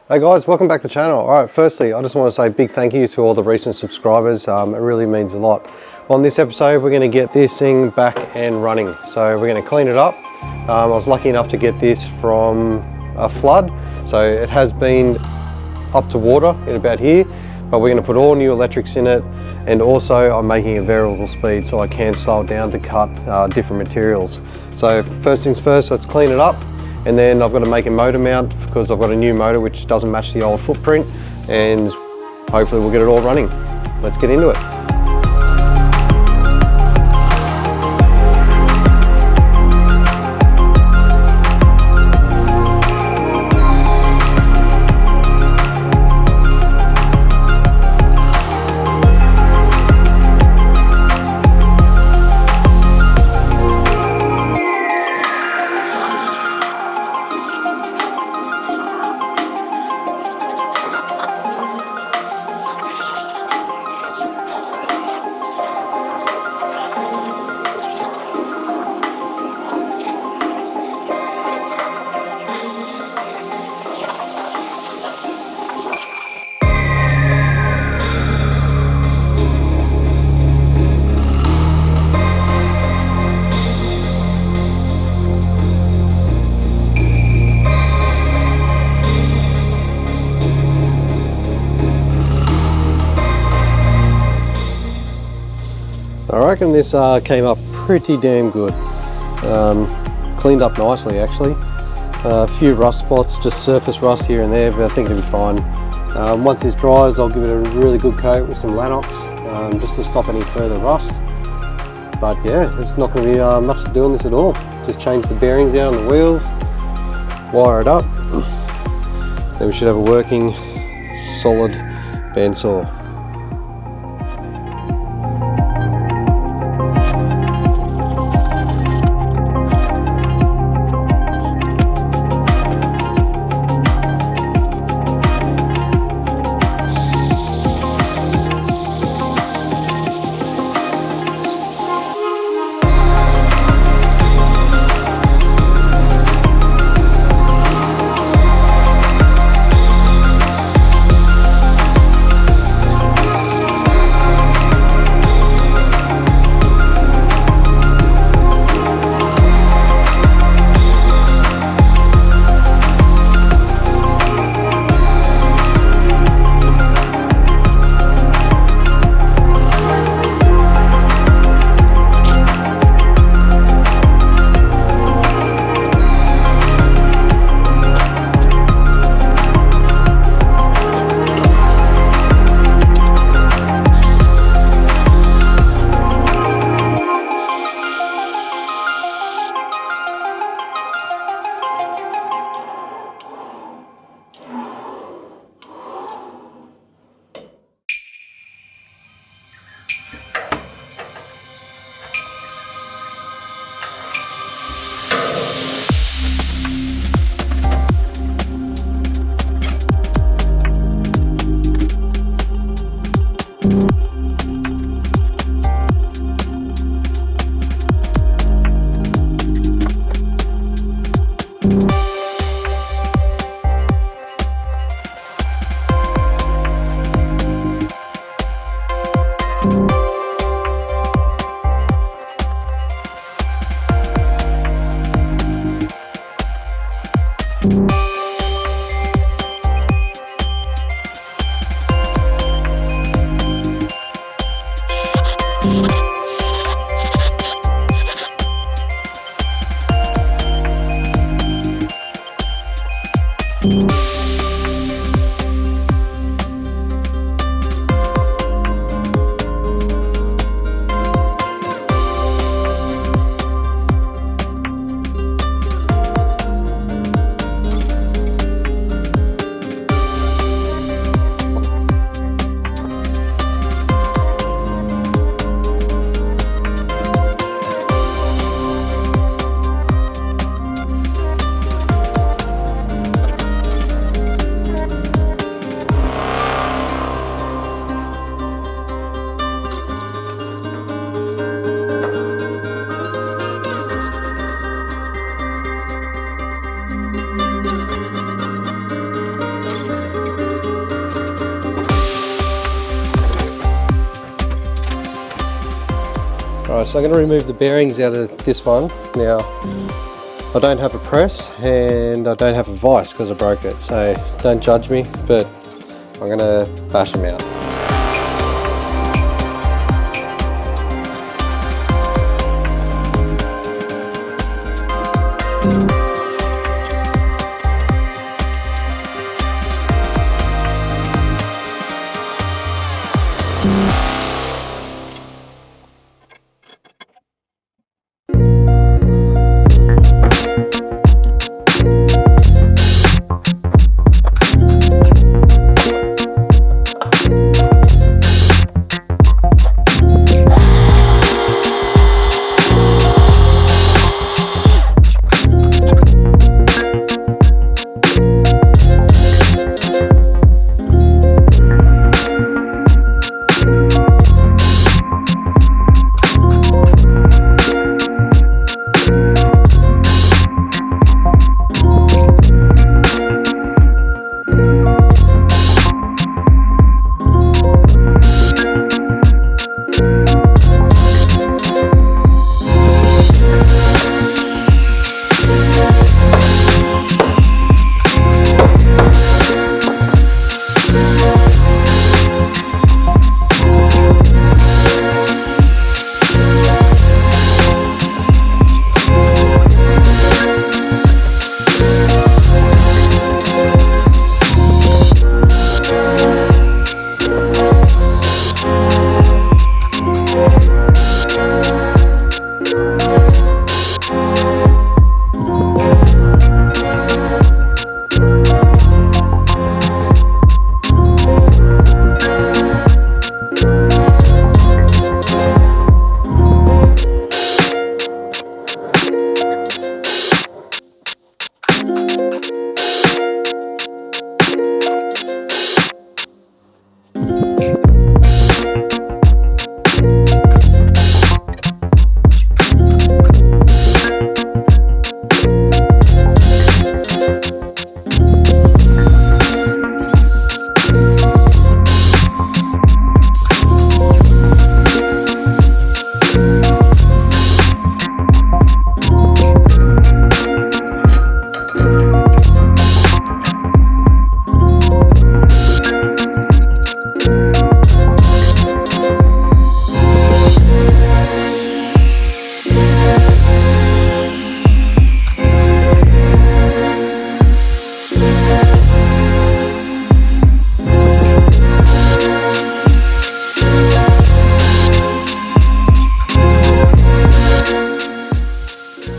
Hey guys, welcome back to the channel. Alright, firstly, I just want to say a big thank you to all the recent subscribers. It really means a lot. On this episode, we're going to get this thing back and running. So we're going to clean it up. I was lucky enough to get this from a flood. So it has been up to water in about here, but we're going to put all new electrics in it. And also I'm making a variable speed so I can slow it down to cut different materials. So first things first, let's clean it up. And then I've got to make a motor mount because I've got a new motor which doesn't match the old footprint, and hopefully we'll get it all running. Let's get into it. I reckon this came up pretty damn good. Cleaned up nicely actually. A few rust spots, just surface rust here and there, but I think it'll be fine. Once this dries, I'll give it a really good coat with some Lanox, just to stop any further rust. But yeah, it's not going to be much to do on this at all. Just change the bearings out on the wheels, wire it up, then we should have a working, solid bandsaw. Alright, so I'm going to remove the bearings out of this one. Now, I don't have a press and I don't have a vise because I broke it, so don't judge me, but I'm going to bash them out.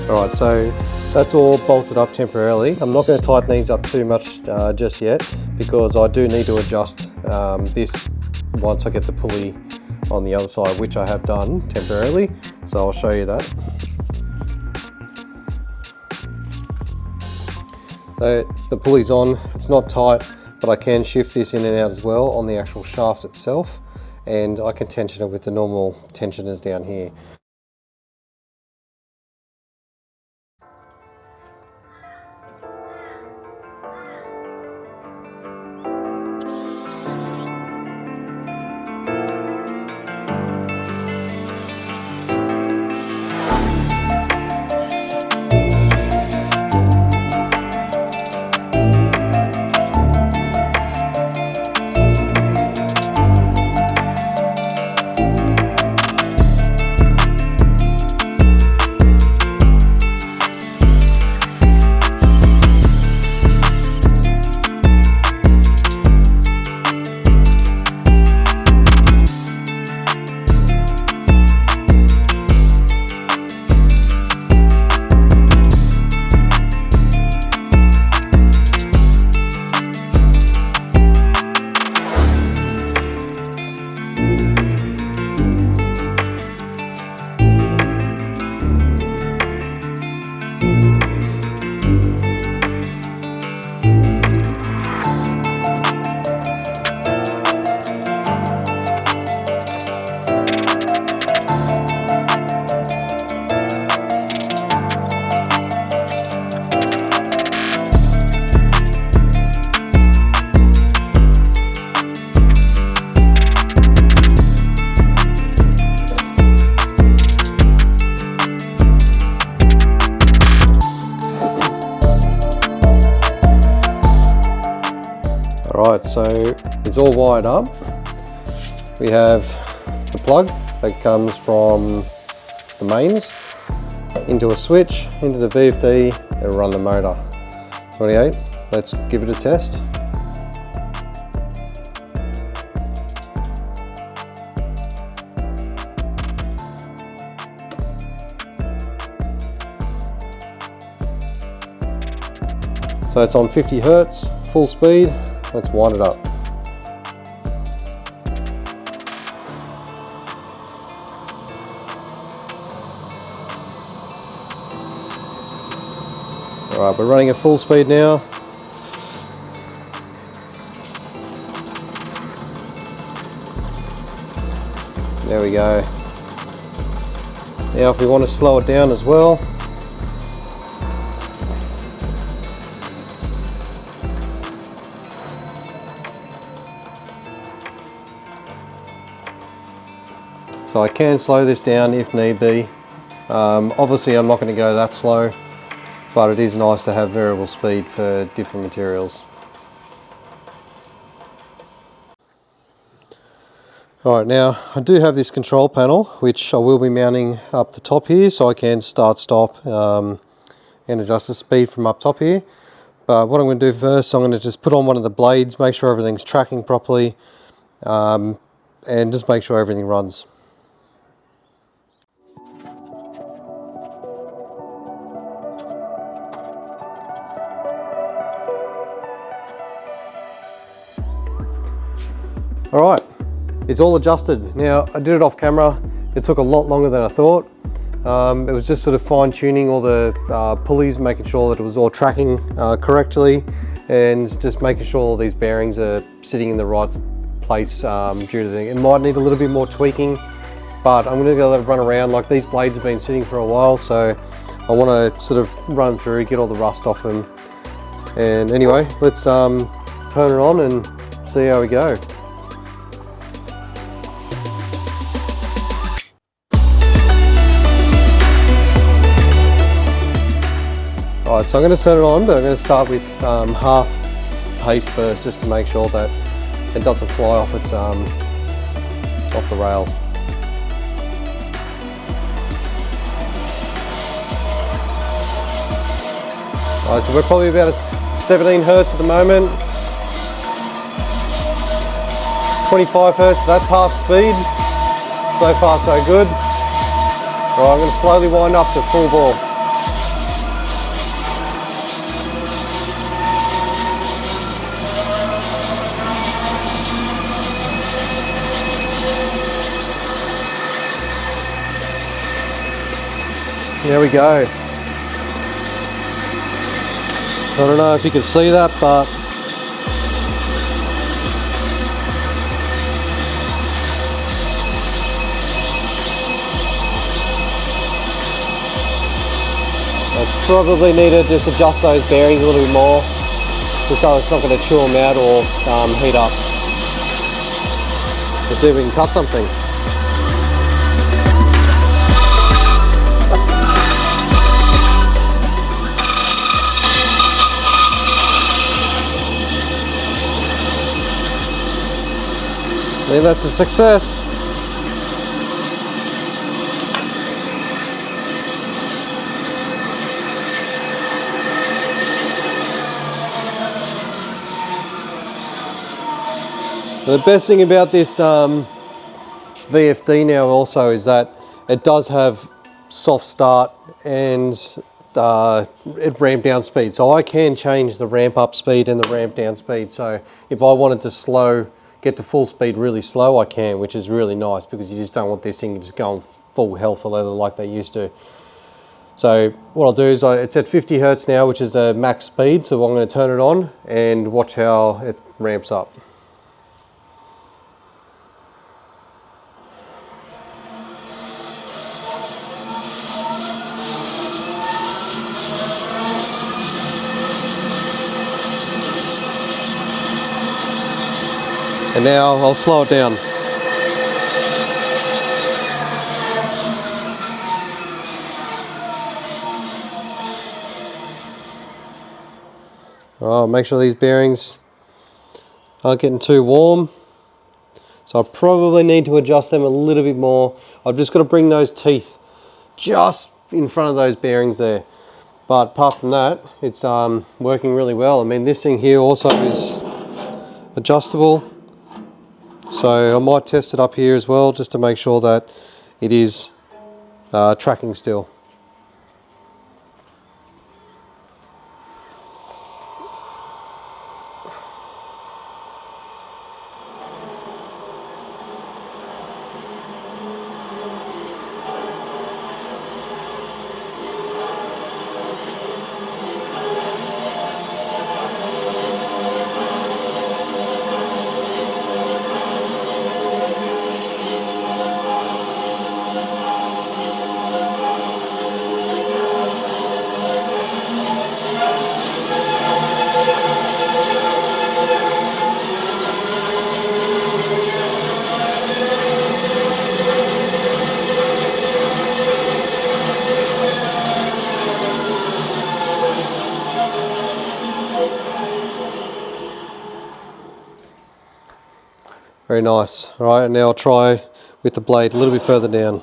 Alright, so that's all bolted up temporarily. I'm not going to tighten these up too much just yet, because I do need to adjust this once I get the pulley on the other side, which I have done temporarily, so I'll show you that. So the pulley's on, it's not tight, but I can shift this in and out as well on the actual shaft itself, and I can tension it with the normal tensioners down here. Alright, so it's all wired up. We have the plug that comes from the mains into a switch, into the VFD, and run the motor. 28, let's give it a test. So it's on 50 Hertz, full speed. Let's wind it up. All right, we're running at full speed now. There we go. Now if we want to slow it down as well, so I can slow this down if need be. Obviously I'm not going to go that slow, but it is nice to have variable speed for different materials. Alright, now I do have this control panel which I will be mounting up the top here, so I can start, stop and adjust the speed from up top here. But what I'm going to do first, I'm going to just put on one of the blades, make sure everything's tracking properly, and just make sure everything runs. Alright, it's all adjusted. Now I did it off camera, it took a lot longer than I thought. It was just sort of fine tuning all the pulleys, making sure that it was all tracking correctly, and just making sure all these bearings are sitting in the right place due to the, it might need a little bit more tweaking, but I'm going to let it run around. Like, these blades have been sitting for a while, so I want to sort of run through, get all the rust off them. And anyway, let's turn it on and see how we go. Alright, so I'm going to turn it on, but I'm going to start with half pace first, just to make sure that it doesn't fly off its off the rails. Alright, so we're probably about a 17 Hertz at the moment. 25 Hertz, that's half speed. So far so good. Alright, I'm going to slowly wind up to full bore. There we go. I don't know if you can see that, but I probably need to just adjust those bearings a little bit more, just so it's not going to chew them out or heat up. Let's see if we can cut something. I think that's a success. The best thing about this VFD now also is that it does have soft start and it ramp down speed. So I can change the ramp up speed and the ramp down speed. So if I wanted to get to full speed really slow, I can, which is really nice, because you just don't want this thing just going full hell for leather like they used to. So what I'll do is, it's at 50 Hertz now, which is the max speed, so I'm going to turn it on and watch how it ramps up. And now I'll slow it down. Oh, make sure these bearings aren't getting too warm. So I probably need to adjust them a little bit more. I've just got to bring those teeth just in front of those bearings there. But apart from that, it's working really well. I mean, this thing here also is adjustable. So I might test it up here as well, just to make sure that it is tracking still. Very nice. All right, now I'll try with the blade a little bit further down.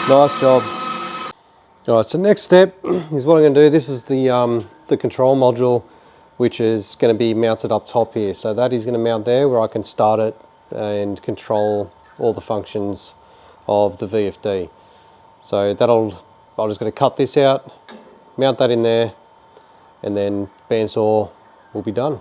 Nice job. All right, so next step is what I'm going to do. This is the control module, which is going to be mounted up top here. So that is going to mount there, where I can start it and control all the functions of the VFD. So I'm just going to cut this out, mount that in there, and then bandsaw will be done.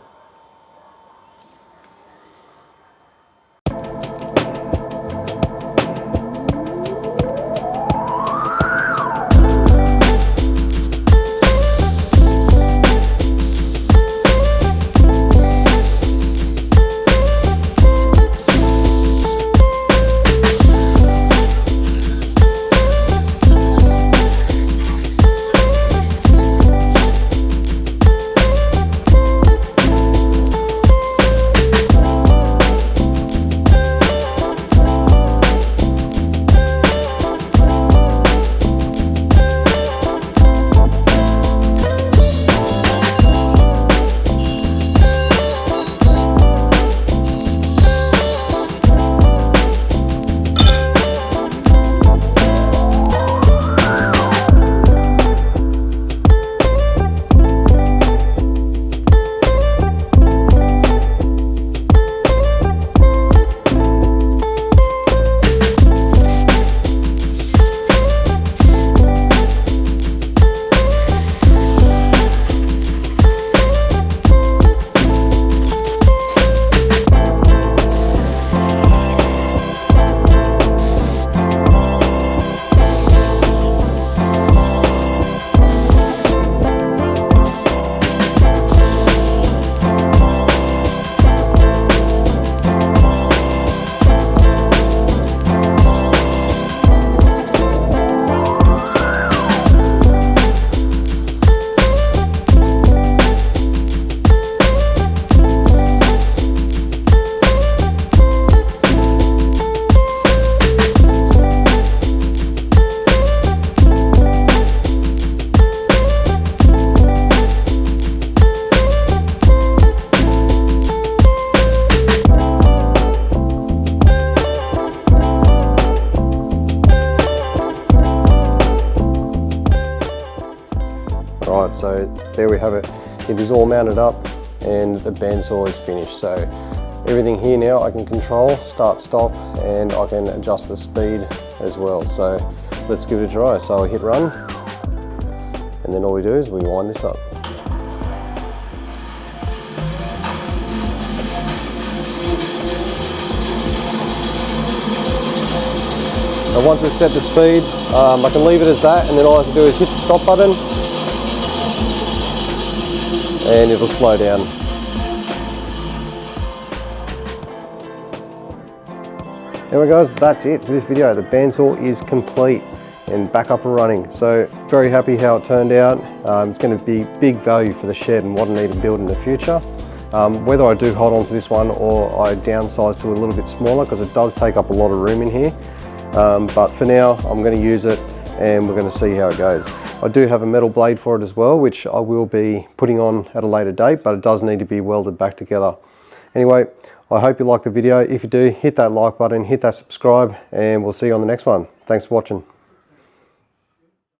Right, so there we have it. It is all mounted up and the bandsaw is finished. So everything here now I can control, start, stop, and I can adjust the speed as well. So let's give it a try. So I hit run, and then all we do is we wind this up. And once it's set the speed, I can leave it as that, and then all I have to do is hit the stop button and it'll slow down. Anyway guys, that's it for this video. The bandsaw is complete and back up and running. So very happy how it turned out. It's going to be big value for the shed and what I need to build in the future. Whether I do hold on to this one or I downsize to a little bit smaller, because it does take up a lot of room in here. But for now, I'm going to use it and we're going to see how it goes. I do have a metal blade for it as well, which I will be putting on at a later date, but it does need to be welded back together. Anyway, I hope you liked the video. If you do, hit that like button, hit that subscribe, and we'll see you on the next one. Thanks for watching.